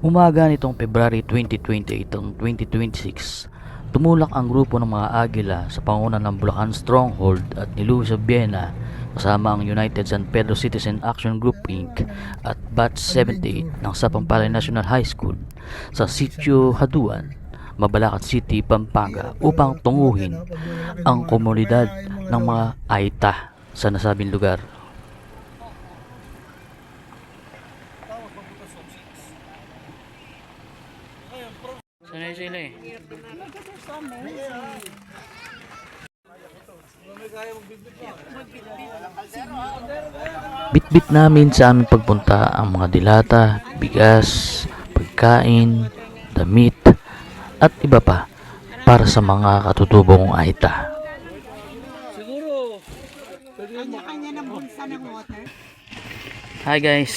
Umaga nitong February 2028 ang 2026, tumulak ang grupo ng mga Agila sa pangunguna ng Bulacan Stronghold at ni Luis Viena kasama ang United San Pedro Citizen Action Group Inc. at Batch 78 ng Sapampalay National High School sa Sitio Haduan, Mabalacat City, Pampanga upang tunguhin ang komunidad ng mga Aita sa nasabing lugar. Sanay sila eh. Bitbit namin sa aming pagpunta ang mga dilata, bigas, pagkain, damit, at iba pa para sa mga katutubong Aita. Kanya-kanya ng bulsa ng water. Hi guys!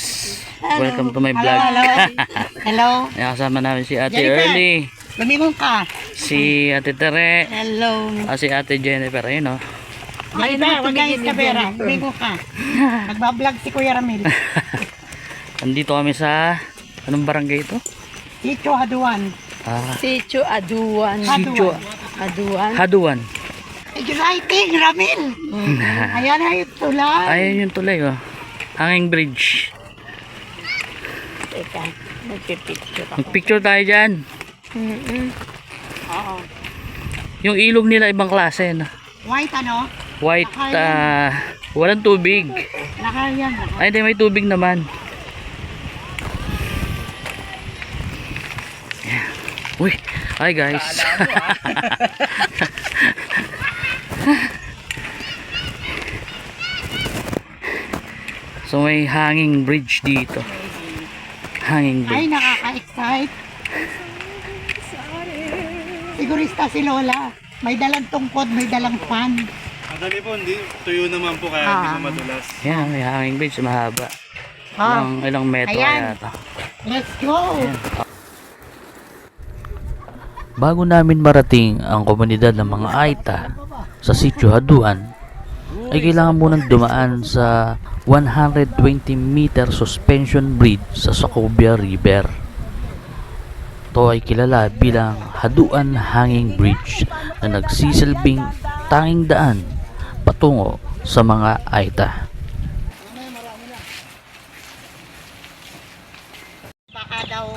Welcome to my vlog. Hello. Nakasama namin si Ate Jennifer. Early, Lumingon ka. si Ate Tere, Hello. si Ate Jennifer. Ayun o. Jennifer, huwag kang iskabera. Lumingon ka. Nagbablog si Kuya Ramil. Andito kami sa anong barangay ito? Sitio Haduan. Sitio Aduan. Sitio Aduan. Haduan. Exciting, Ramil. Ayan ay tulay. Ayun yung tulay oh. Hanging bridge. Teka, magpipicture ako. Magpicture tayo dyan. Oo. Yung ilog nila ibang klase no? White ano? White, walang tubig. Nakayan. Ay, hindi, may tubig naman. Uy, hi guys. So may hanging bridge dito. Hanging Ay, bridge. nakaka-excite. Sigurista si Lola. May dalang tungkod, may dalang fan. Madali po, hindi. Tuyo naman po kaya hindi po madulas. Yan, may hanging bridge, mahaba. Ah. Ilang metro Ayan. yata. Let's go. Bago namin marating ang komunidad ng mga Aita sa Sitio Haduan, ay kailangan munang dumaan sa 120 meter suspension bridge sa Sacobia River. Ito ay kilala bilang Haduan Hanging Bridge na nagsisilbing tanging daan patungo sa mga Aita. Baka daw,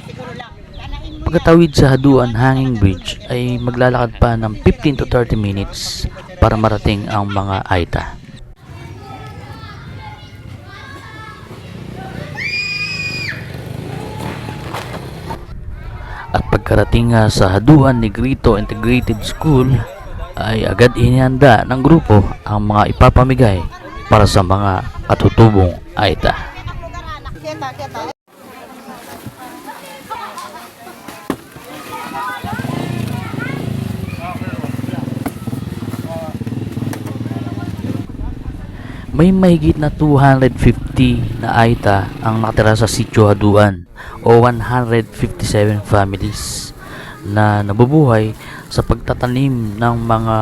siguro lang. Tanain mo Pagkatawid sa Haduan Hanging Bridge ay maglalakad pa ng 15 to 30 minutes para marating ang mga Aita. At pagkarating nga sa Haduan Negrito Integrated School ay agad inihanda ng grupo ang mga ipapamigay para sa mga katutubong Aita. May mahigit na 250 na Aita ang nakatira sa Sitio Haduan o 157 families na nabubuhay sa pagtatanim ng mga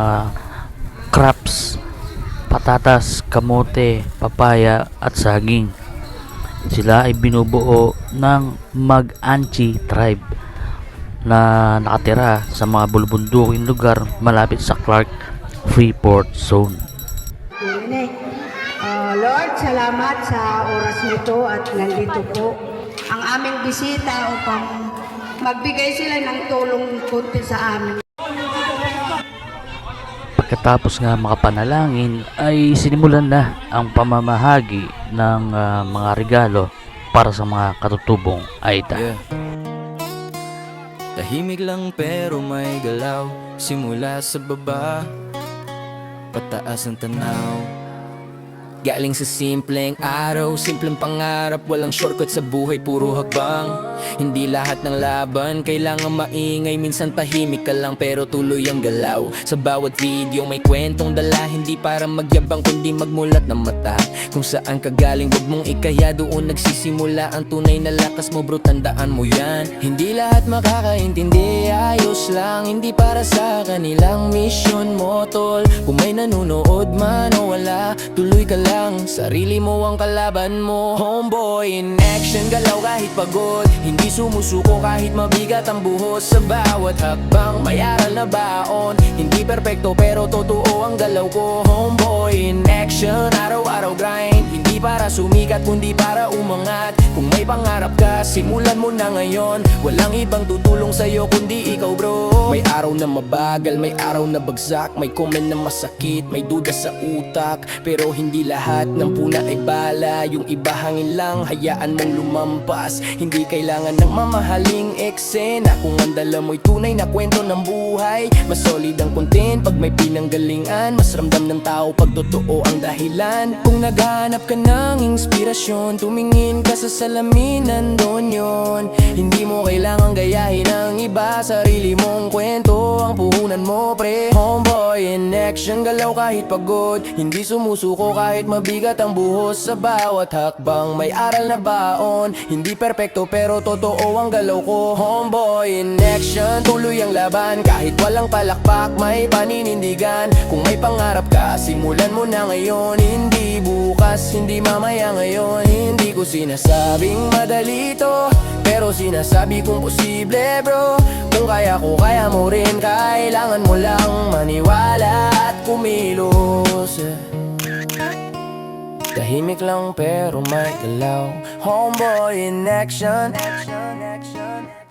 crops, patatas, kamote, papaya at saging. Sila ay binubuo ng Mag-Anchi tribe na nakatira sa mga bulubunduking lugar malapit sa Clark Freeport Zone. Lord, salamat sa oras nito at nandito po ang aming bisita upang magbigay sila ng tulong kunti sa amin. Pagkatapos nga makapanalangin ay sinimulan na ang pamamahagi ng mga regalo para sa mga katutubong Aita. Tahimik lang pero may galaw. Simula sa baba, pataas ang tanaw. Galing sa simpleng araw, simpleng pangarap. Walang shortcut sa buhay, puro hakbang. Hindi lahat ng laban kailangan maingay. Minsan tahimik ka lang pero tuloy ang galaw. Sa bawat video may kwentong dala. Hindi para magyabang kundi magmulat ng mata. Kung saan ka galing wag mong ikaya. Doon nagsisimula ang tunay na lakas mo bro, tandaan mo yan. Hindi lahat makakaintindi, ayos lang. Hindi para sa kanilang mission mo tol. Kung may nanonood man o wala, tuloy ka lang, sarili mo ang kalaban mo. Homeboy in action, galaw kahit pagod, hindi sumusuko kahit mabigat ang buhos. Sa bawat hakbang may aral na baon, hindi perpekto pero totoo ang galaw ko. Homeboy in action, araw-araw grind, hindi para sumikat kundi para umangat. Kung may pangarap ka, simulan mo na ngayon, walang ibang tutulong sa'yo kundi ikaw bro. May araw na mabagal, may araw na bagsak, may comment na masakit, may duda sa utak, pero hindi lahat ng puna ay bala. Yung iba hangin lang, hayaan mong lumampas. Hindi kailangan ng mamahaling eksena kung ang dala mo'y tunay na kwento ng buhay. Mas solid ang content pag may pinanggalingan, mas ramdam ng tao pag totoo ang dahilan. Kung naghahanap ka ng inspirasyon, tumingin ka sa salamin, nandun yun. Hindi mo kailangan gayahin ng iba, sarili mong kwento ang puhunan mo pre. Homeboy in action, galaw kahit pagod, hindi sumusuko kahit mabigat ang buhos. Sa bawat hakbang may aral na baon, hindi perpekto pero totoo ang galaw ko. Homeboy in action, tuloy ang laban kahit walang palakpak, may paninindigan. Kung may pangarap ka, simulan mo na ngayon, hindi bukas, hindi mamaya ngayon. Hindi ko sinasabing madali to, pero sinasabi kong posible bro. Kung kaya ko, kaya mo rin, kailangan mo lang maniwala at kumilos. Tahimik lang pero may galaw. Homeboy in action, action, action.